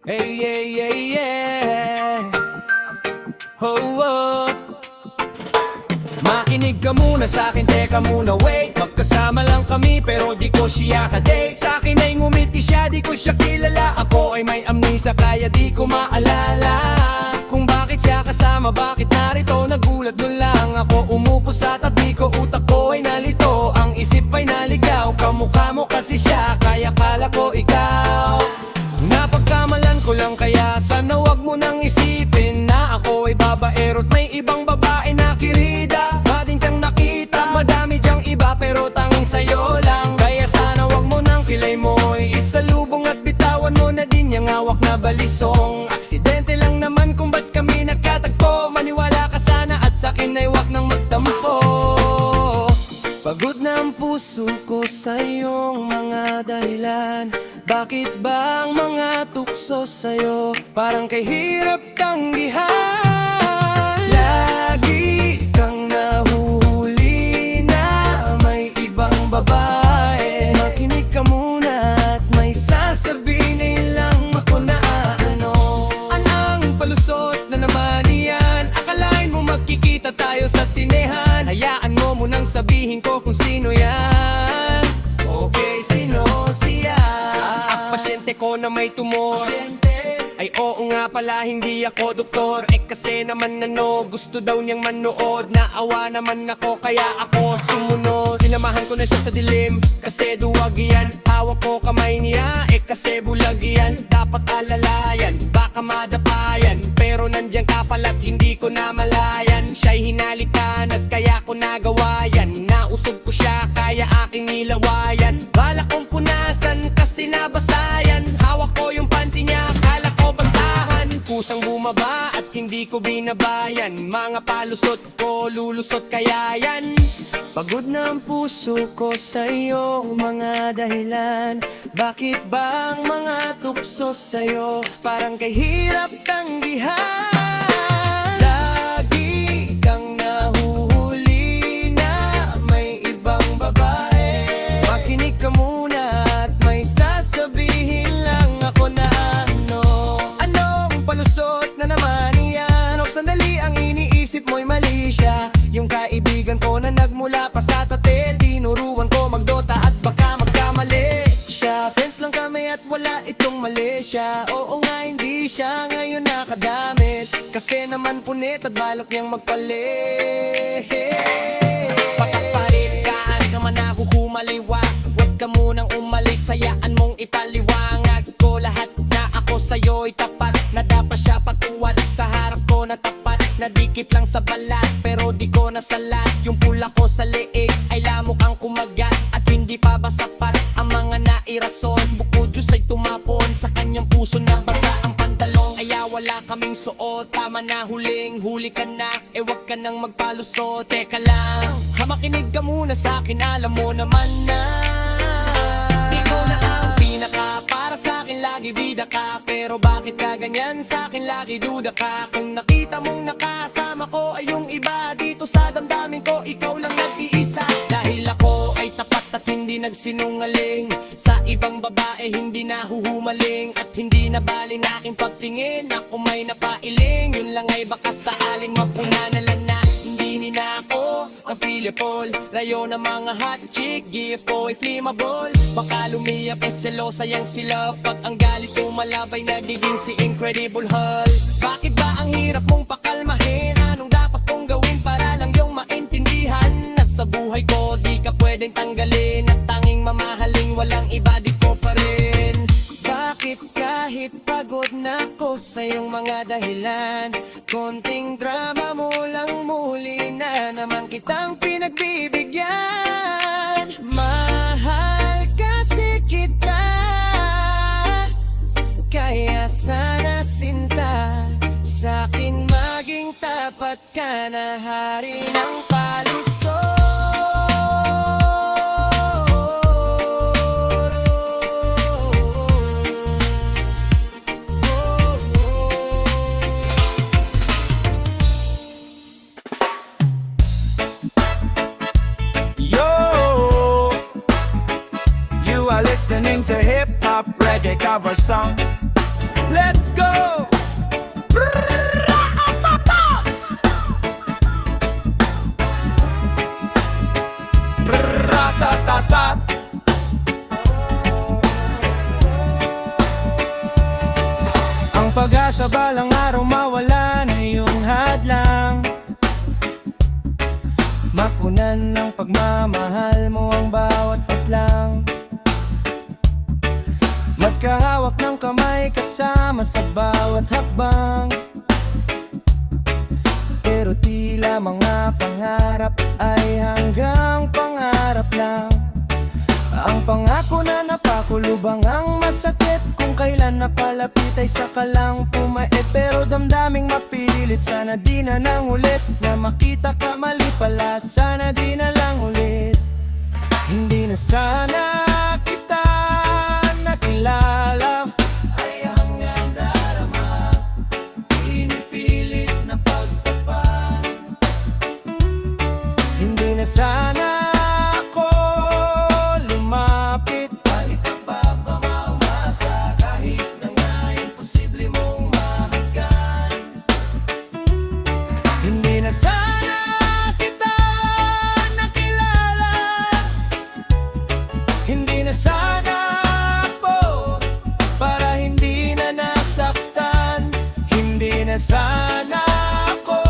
Hey, yeah, yeah, yeah. Oh, oh. Makinig ka muna sa'kin, teka muna, wait. Magkasama lang kami pero di ko siya kadate. Sa'kin ay ngumiti siya, di ko siya kilala. Ako ay may amnesia kaya di ko maalala kung bakit siya kasama, bakit narito. Nagulat doon lang ako, umupo sa tabi ko. Utak ko ay nalito, ang isip ay naligaw. Kamukha mo kasi siya, kaya kala ko ikaw. Napagkamalan ko lang kaya sana wag mo nang isipin na ako ay babaero't may ibang babae na kirida. Bading kang nakita, madami diyang iba pero tanging sa'yo lang. Kaya sana wag mo nang kilay mo'y isalubong at bitawan mo na din yung hawak na balisong. Aksidente lang naman kung ba't kami nagkatagpo. Maniwala ka sana at sa'kin ay wag nang magtampo. Pagod na ang puso ko sa iyong mga dahilan. Bakit ba ang mga tukso sa'yo parang kay hirap tanggihan? Lagi kang nahuhuli na may ibang babae. Makinig ka muna at may sasabihin na lang ako na ano. Anong palusot na naman yan? Akalain mo magkikita tayo sa sinehan? Hayaan mo munang sabihin ko kung sino yan. Okay, sino siya? Ang pasyente ko na may tumor. Ay oo nga pala, hindi ako doktor. Kasi naman gusto daw niyang manood. Naawa naman ako kaya ako sumunod. Sinamahan ko na siya sa dilim kasi duwag yan. Hawak ko kamay niya kasi bulag yan. Dapat alalayan, baka madapayan. Pero nandiyan ka pala't hindi ko na malayan. Siya'y hinalikan at kaya ko nagawa yan. Nausog ko siya kaya aking nilawayan. Balak kong punasan kasi nabasayan. Hawak ko yung panty niya, akala ko basahan. Kusang bumaba at hindi ko binabayan. Mga palusot ko, lulusot kaya yan. Pagod na ang puso ko sa iyong mga dahilan. Bakit ba ang mga tukso sa'yo parang kay hirap tanggihan? Lagi kang nahuhuli na may ibang babae. Makinig ka muna at may sasabihin lang ako na ano. Anong palusot na naman yan? O sandali, ang iniisip mo'y mali siya. Yung kaibigan ko na nagmula pa sa tatil, tinuruan ko magdota at baka magkamali siya. Friends lang kami at wala itong mali siya. Oo nga, hindi siya ngayon nakadamit kasi naman punit at balak niyang magpalit. Pagkapalit kaan ka man ako kumaliwa. Huwag ka munang umalis, sayaan mong ipaliwanag ko lahat na ako sa'yo'y tapat. Na dapat siya patuwad sa harap ko na tapat. Nadikit lang sa balat pero di ko nasalat. Yung pula ko sa leeg ay lamok ang kumagat. At hindi pa ba sapat ang mga nairason? Bukod Diyos ay tumapon sa kanyang puso na basa ang pantalong. Kaya wala kaming suot, tama na huling-huli ka na. Wag ka nang magpalusot. Teka lang, makinig ka muna sa'kin, alam mo naman na ikaw na ang pinaka para sa'kin, lagi bida ka. Pero bakit ka ganyan sa'kin, lagi duda ka? Kung nakita mong nakasama ko ay yung iba, dito sa damdamin ko ikaw lang nag-iisa. Dahil ako ay tapat at hindi nagsinungaling, sa ibang babae hindi nahuhumaling. At hindi na bali na aking pagtingin, ako may napailing. Yun lang ay baka saaling mapuna na lang na hindi nina ako ang Philipol. Layo ng mga hot chick, gift ko ay flammable. Baka lumiyap selosa yang sila. Pag ang galit ko malabay, nagiging si Incredible Hulk. Bakit ba ang hirap mong pakalmahin? Anong dapat kong gawin para lang yung maintindihan? Nasa buhay ko di ka pwedeng tanggalin. At tanging mamahaling walang iba, di ko pa rin. Bakit kahit pagod na ko sa iyong mga dahilan, konting drama mo lang muli na naman kitang pinagbibigyan. Mahal kasi kita, kaya sana sinta sa'kin maging tapat ka na, hari ng palusot. Listening to hip-hop reggae cover song. Let's go! Ra-ta-ta-ta. Ang pag-asa balang araw mawala na yung hadlang, mapunan ng pagmamahal mo ang bawat patlang. Magkahawak ng kamay kasama sa bawat hakbang, pero tila mga pangarap ay hanggang pangarap lang. Ang pangako na napakulubang ang masakit, kung kailan napalapit ay saka lang pumait. Pero damdaming mapilit, sana di na lang ulit na makita ka mali pala, sana di na lang ulit. Hindi na sana kita nakilala, ay hanggang darama, pinipilit na pagtapan. Hindi na sana ako lumapit, balik ka pa ba maumasa, kahit na nga imposible mong mahagkan. Hindi na sana kita nakilala, hindi na sana ako, para hindi na nasaktan. Hindi na sana ako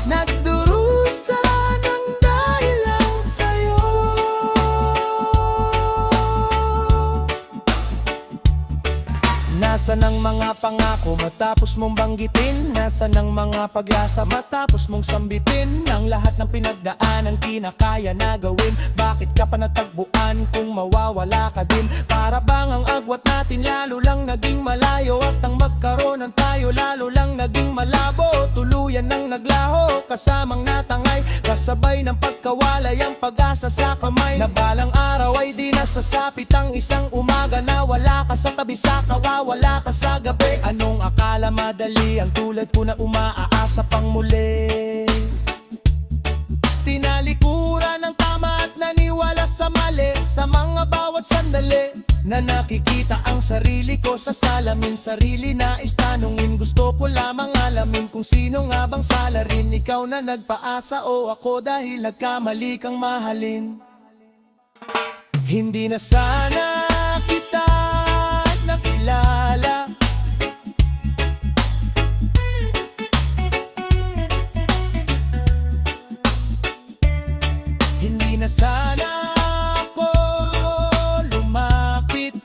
nagdurusa ng dahil lang sa'yo. Nasaan ang mga pangako matapos mong banggitin? Nasaan ang mga pag-asa matapos mong sambitin? Ang lahat ng pinagdaanan kinakaya na gawin, bakit ka pa natagpuan kung mawawala ka din? Para bang ang agwat natin lalo lang naging malayo, at ang magkaroon ng tayo lalo lang naging malabo. Tuluyan nang naglaho, kasamang natangay, kasabay ng pagkawalay ang pag-asa sa kamay. Na balang araw ay di nasasapit ang isang umaga, na wala ka sa tabi sa wala ka sa gabi. Anong akala madali ang tulad ko na umaaasa pang muli? Tinalikuran ng tama at naniwala sa mali, sa mga bawat sandali na nakikita ang sarili ko sa salamin. Sarili na istanungin, gusto ko lamang alamin kung sino nga bang salarin. Ikaw na nagpaasa o ako dahil nagkamali kang mahalin. Hindi na sana kita nakilala, hindi na sana ako lumapit,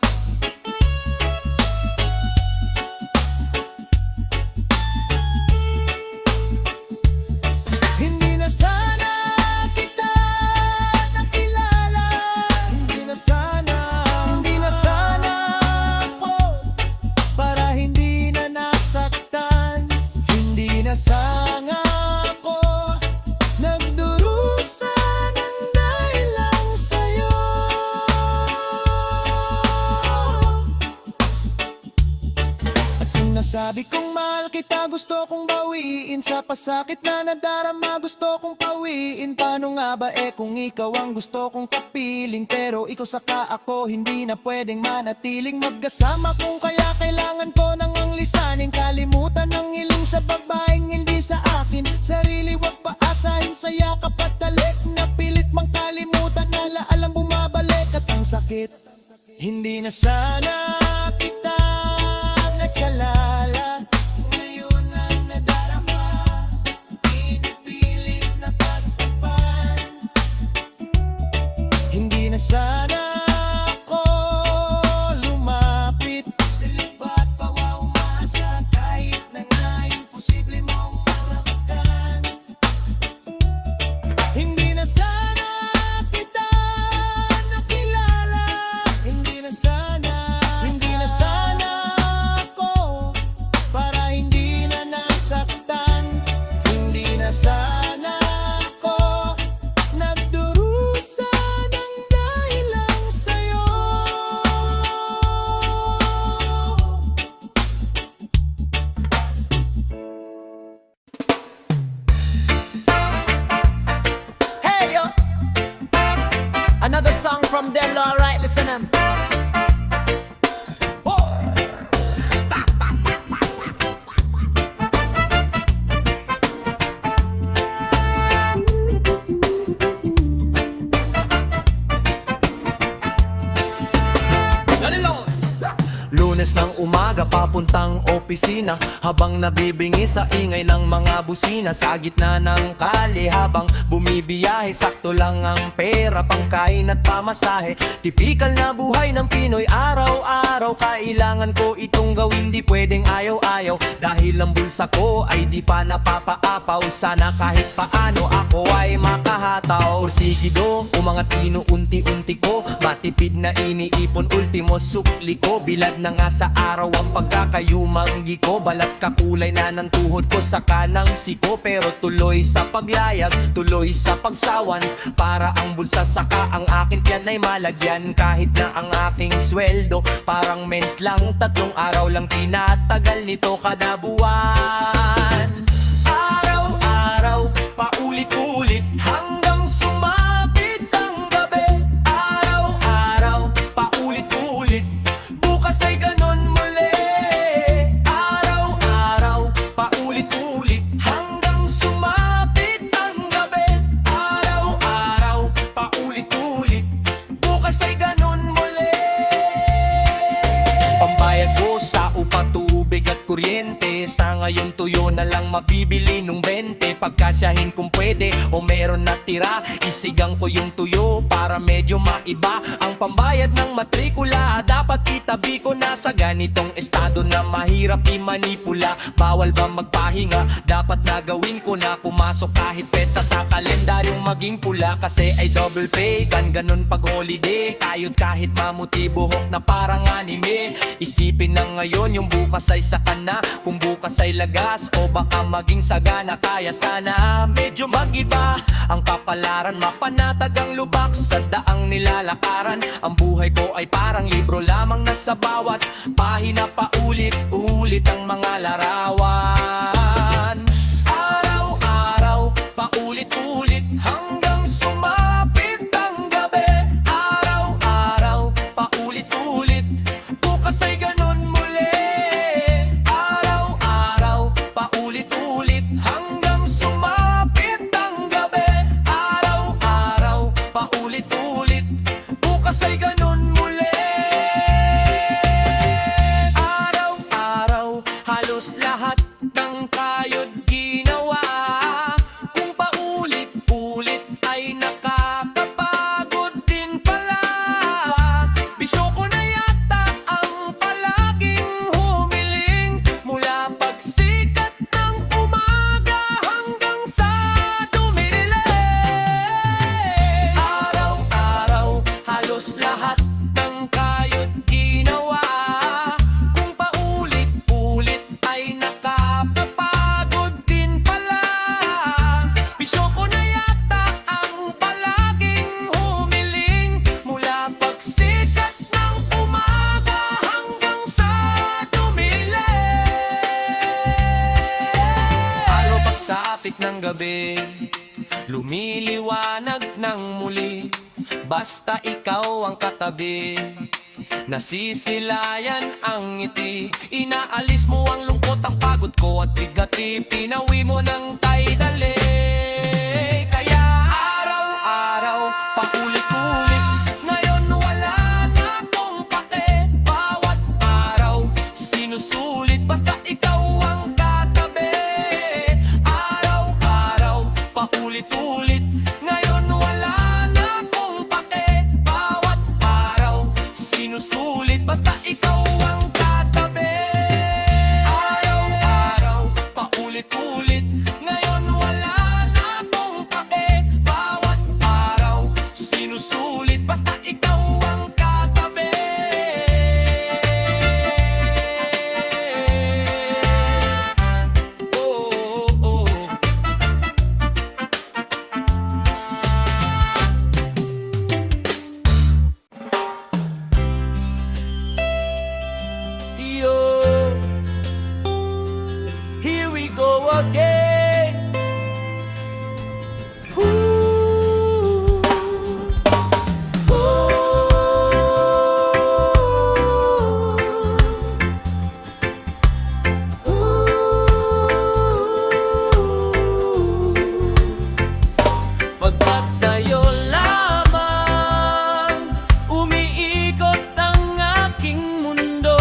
hindi na sana kita nakilala, hindi na sana ako, para hindi na nasaktan. Hindi na sana ako nagdurusa ng dahil lang sa'yo. At kung nasabi kong mahal kita, gusto kong bawiin, sa pasakit na nadarama gusto kong pawiin. Paano nga ba kung ikaw ang gusto kong kapiling, pero ikaw saka ako hindi na pwedeng manatiling magkasama. Kung kaya kailangan ko nang ang lisanin, kalimutan ang hiling sa babaeng hindi sa akin. Sarili wag paasahin sa yakap at talik, na pilit mang kalimutan, alaalang bumabalik at ang sakit. Hindi na sana kita nakalala, ngayon ang nadarama, pinipilit na pagtapan. Hindi na sana ako lumapit, dilig ba't pawa umasa, kahit na nga imposible mong malawakan. Hindi na sana kita nakilala, hindi na sana Lunes ng umaga papuntang opisina, habang nabibingi sa ingay ng mga busina. Sa gitna ng kali habang bumibiyahe, sakto lang ang pera, pangkain at pamasahe. Tipikal na buhay ng Pinoy, araw-araw kailangan ko itong gawin, di pwedeng ayaw-ayaw. Dahil ang bulsa ko ay di pa napapaapaw, sana kahit paano ako ay makahataw. Porsigido, umangat unti-unti ko, matipid na iniipon, ultimo sukli ko. Bilad na nga sa araw ang pagkakayumanggi ko, balat kakulay na ng tuhod ko sa kanang siko. Pero tuloy sa paglayag, tuloy sa pagsawan, para ang bulsa saka ang akin tiyan ay malagyan. Kahit na ang aking sweldo parang mens lang, 3 araw lang tinatagal nito kada buwan. Araw-araw, paulit-ulit hanggang sumapit ang gabi. Araw-araw, paulit-ulit, bukas ay ganon muli. Araw-araw, paulit-ulit hanggang sumapit ang gabi. Araw-araw, paulit-ulit, bukas ay ganon muli. Pambayad ko sa upa, tubig at kuryente, sa ngayon tuyo na lang mabibili nung 20. Pagkasyahin kung pwede o meron na tira, isigang ko yung tuyo para medyo maiba. Ang pambayad ng matrikula dapat itabi ko na, sa ganitong estado na mahirap i-manipula. Bawal ba magpahinga? Dapat na gawin ko na, pumasok kahit petsa sa kalendaryong maging pula. Kasi ay double pay, ganon pag holiday, kayod kahit mamuti buhok na parang anime. Isipin na ngayon yung bukas ay saka na, kung bukas ay lagas o baka maging sagana. Kaya sana medyo mag-iba ang kapalaran, mapanatag ang lubak sa daang nilalakaran. Ang buhay ko ay parang libro lamang na sa bawat pahina paulit-ulit ang mga larawan. Araw-araw, paulit-ulit hanggang sumapit ang gabi. Araw-araw, paulit-ulit, bukas ay ganon muli. Araw-araw, paulit-ulit hanggang sumapit ang gabi. Araw-araw, paulit-ulit, bukas ay ganon muli. Araw-araw, halos lahat ng kayod ginawa, kung paulit-ulit ay nakakapagod din pala. Bisyo ko na yata ang palaging humiling, mula pagsikat ng umaga hanggang sa dumilim. Araw-araw, halos lahat ng kayod ginawa, kung paulit-ulit ay nakakapagod din pala. Bisyo ko na yata ang palaging humiling, mula pagsikat ng umaga hanggang sa dumilim. Araw pagsapit ng gabi, lumiliwanag ng muli, basta ikaw ang katabi. Nasisilayan ang ngiti, inaalis mo ang lungkot, ang pagod ko at bigati, pinawi mo ng tay-dali. Kaya araw-araw, paulit-ulit, ngayon wala na akong pake. Bawat araw, sinusulit, basta ikaw ang katabi. Araw-araw, paulit-ulit, ngayon wala na akong pake. Bawat araw, sinusulit, basta ikaw ang katabi. Araw-araw, paulit-ulit, ngayon wala na akong pake. Bawat araw, sinusulit, basta ikaw ang katabi. Oh, oh, oh. Yo, here we go again. Ooh, pagkat sa'yo lamang umiikot ang aking mundo.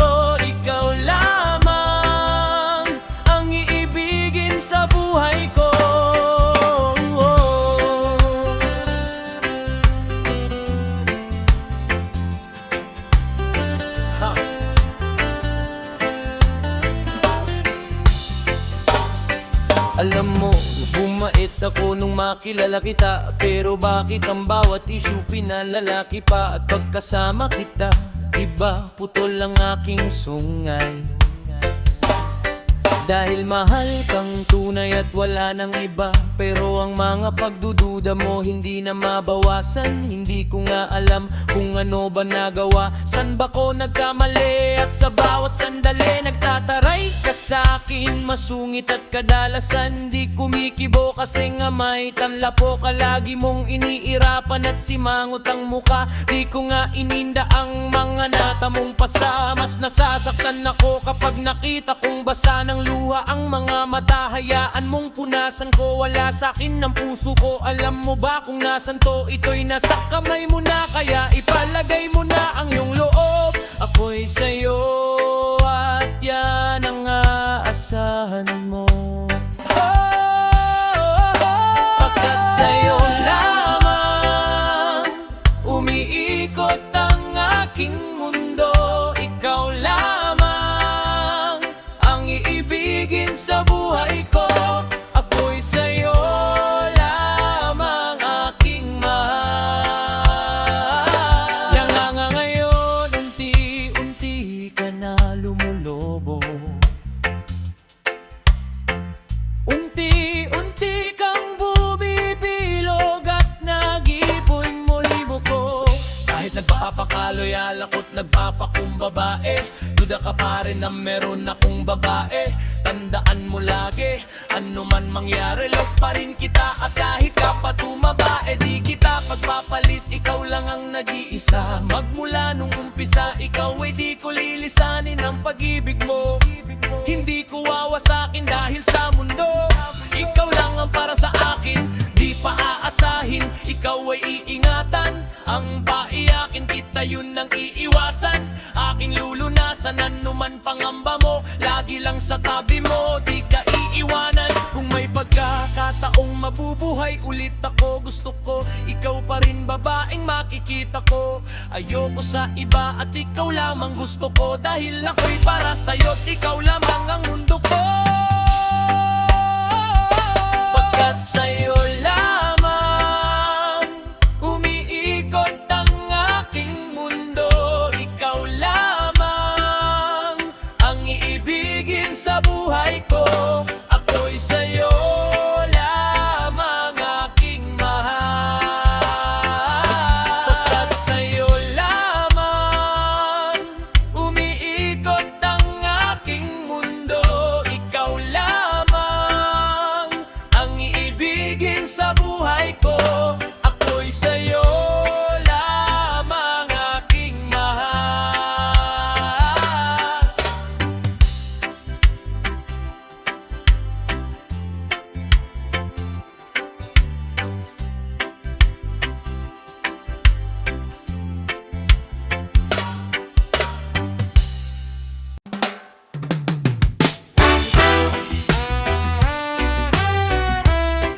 Alam mo, bumait ako nung makilala kita, pero bakit ang bawat issue pinalalaki pa? At pagkasama kita, iba putol ang aking sungay. Dahil mahal kang tunay at wala nang iba, pero ang mga pagdududa mo hindi na mabawasan. Hindi ko nga alam kung ano ba nagawa, san ba ko nagkamali, at sa bawat sandali nagtataray ka sa'kin. Masungit at kadalasan di kumikibo, kasi nga may tanlapo ka. Lagi mong iniirapan at simangot ang muka. Di ko nga ininda ang mga natamong pasa. Mas nasasaktan ako kapag nakita kong basa ng luha ang mga mata. Hayaan mong punasan ko, wala sa'kin ng puso ko. Alam mo ba kung nasan to? Ito'y nasa kamay mo na, kaya ipalagay mo na ang iyong loob. Ako'y sa'yo at yan ang aasahan mo. Pagkat sa'yo lamang umiikot ang aking mundo. Ikaw lamang ang iibigin sa buhay ko. Ako'y sa'yo lamang aking mahal. Yang nga ngayon, unti-unti ka na lumulobo. Unti-unti kang bumibilog at nag-iipoy mo ko. Kahit nagpapakaloy, alakot, nagpapakumbabae, duda ka pa rin na meron akong babae. Tandaan mo lagi, ano man mangyari, love pa rin kita. At kahit ka pa tumaba, di kita pagpapalit. Ikaw lang ang nag-iisa. Magmula nung umpisa, ikaw ay di ko lilisanin ang pag-ibig mo. Hindi ko wawasakin dahil sa mundo. Ikaw lang ang para sa akin, di pa aasahin. Ikaw ay iingatan, ang paiyakin kita, yun ang iiwasan. Aking lulunasan, anuman pangamba mo, lagi lang sa tabi mo, di ka iiwanan. Kung may pagkakataong mabubuhay ulit ako, gusto ko ikaw pa rin babaeng makikita ko. Ayoko sa iba at ikaw lamang gusto ko, dahil ako'y para sa'yo't ikaw lamang ang mundo ko. Pagkat sa'yo lamang umiikot ang aking mundo. Ikaw lamang ang iibigin sa buhay ko. Ako'y sa'yo lamang aking mahal. Pagkat sa'yo lamang umiikot ang aking mundo. Ikaw lamang ang iibigin sa buhay ko. Ako'y sa'yo lamang aking mahal.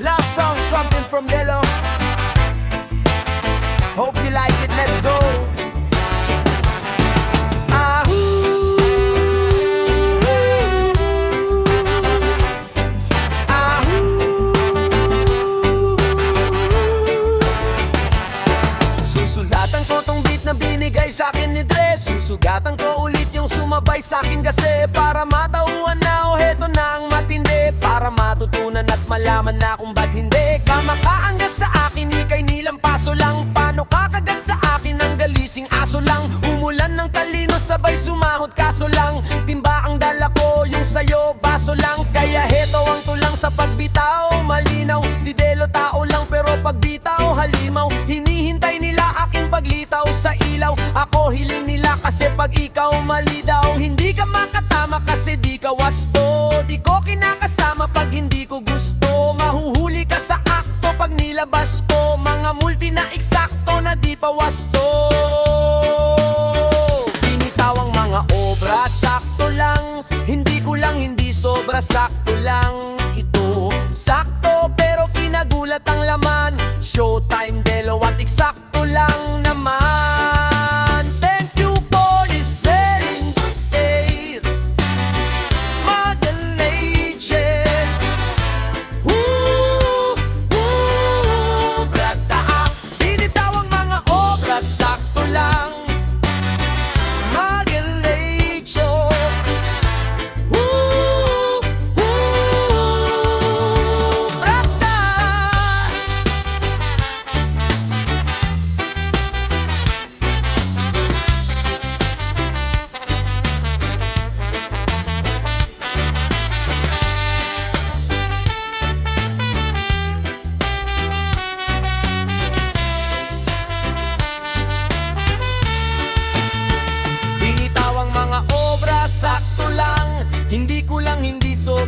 Last song, something from Delo. Hope you like it, let's go. Ahoo. Ahoo. Susulatan ko tong beat na binigay sa'kin ni Dre. Susugatan ko ulit yung sumabay sa'kin, kasi para matauhan na, o heto na ang matindi. Para matutunan at malaman na kung ba't hindi ka makaangas sa akin. Ika'y nilampaso lang, paano kakagat sa akin ang galising aso lang. Umulan ng talino, sabay sumahod, kaso lang timba ang dala ko, yung sayo baso lang. Kaya heto ang tulang sa pagbitaw, malinaw. Si Delo tao lang, pero pagbitaw halimaw. Hinihintay nila aking paglitaw sa ilaw. Ako hiling nila, kasi pag ikaw mali daw, hindi ka makatama kasi di ka wasto. Di ko kinakasama pag hindi ko gusto. Mahuhuli ka sa akto pag nilabas ko. Mga multi na eksakto na di pa wasto. Binitawang mga obra, sakto lang. Hindi kulang, hindi sobra, sakto lang. Ito, sakto pero kinagulat ang laman. Showtime, Delo at eksakto lang naman. Thank you for listening. Mother Nature.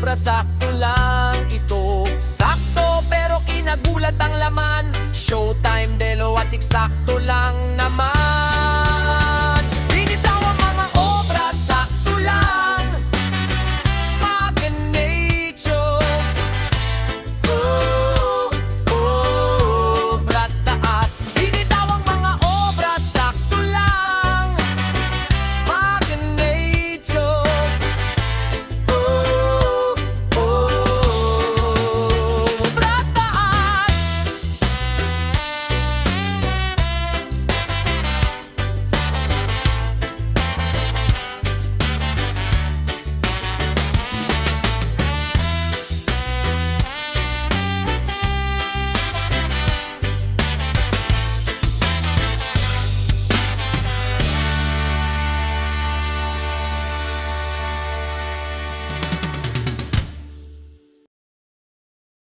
sobra sakto lang ito. Sakto pero kinagulat ang laman. Showtime, delo at eksakto lang naman.